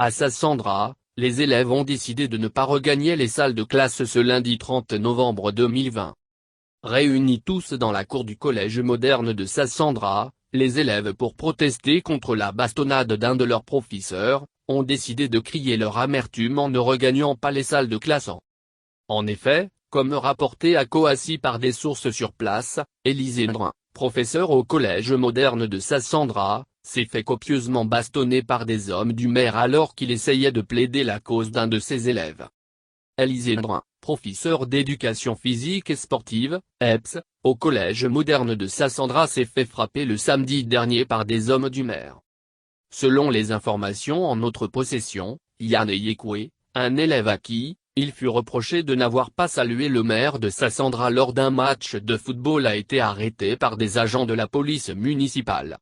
À Sassandra, les élèves ont décidé de ne pas regagner les salles de classe ce lundi 30 novembre 2020. Réunis tous dans la cour du collège moderne de Sassandra, les élèves pour protester contre la bastonnade d'un de leurs professeurs, ont décidé de crier leur amertume en ne regagnant pas les salles de classe. En effet, comme rapporté à Coassi par des sources sur place, Élisée Ndrin, professeur au collège moderne de Sassandra, s'est fait copieusement bastonner par des hommes du maire alors qu'il essayait de plaider la cause d'un de ses élèves. Élisée Ndrin, professeur d'éducation physique et sportive, EPS, au collège moderne de Sassandra s'est fait frapper le samedi dernier par des hommes du maire. Selon les informations en notre possession, Yann Yekwe, un élève à qui il fut reproché de n'avoir pas salué le maire de Sassandra lors d'un match de football a été arrêté par des agents de la police municipale.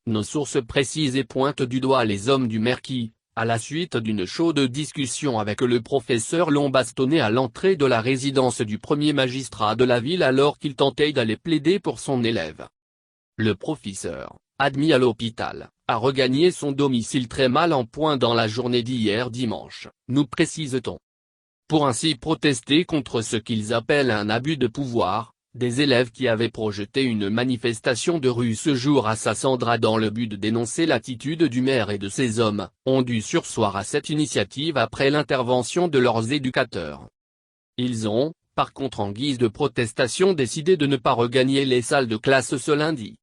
Nos sources précisent et pointent du doigt les hommes du maire qui, à la suite d'une chaude discussion avec le professeur, l'ont bastonné à l'entrée de la résidence du premier magistrat de la ville alors qu'il tentait d'aller plaider pour son élève. Le professeur, admis à l'hôpital, a regagné son domicile très mal en point dans la journée d'hier dimanche, nous précise-t-on. Pour ainsi protester contre ce qu'ils appellent un abus de pouvoir, des élèves qui avaient projeté une manifestation de rue ce jour à Sassandra dans le but de dénoncer l'attitude du maire et de ses hommes, ont dû surseoir à cette initiative après l'intervention de leurs éducateurs. Ils ont, par contre en guise de protestation décidé de ne pas regagner les salles de classe ce lundi.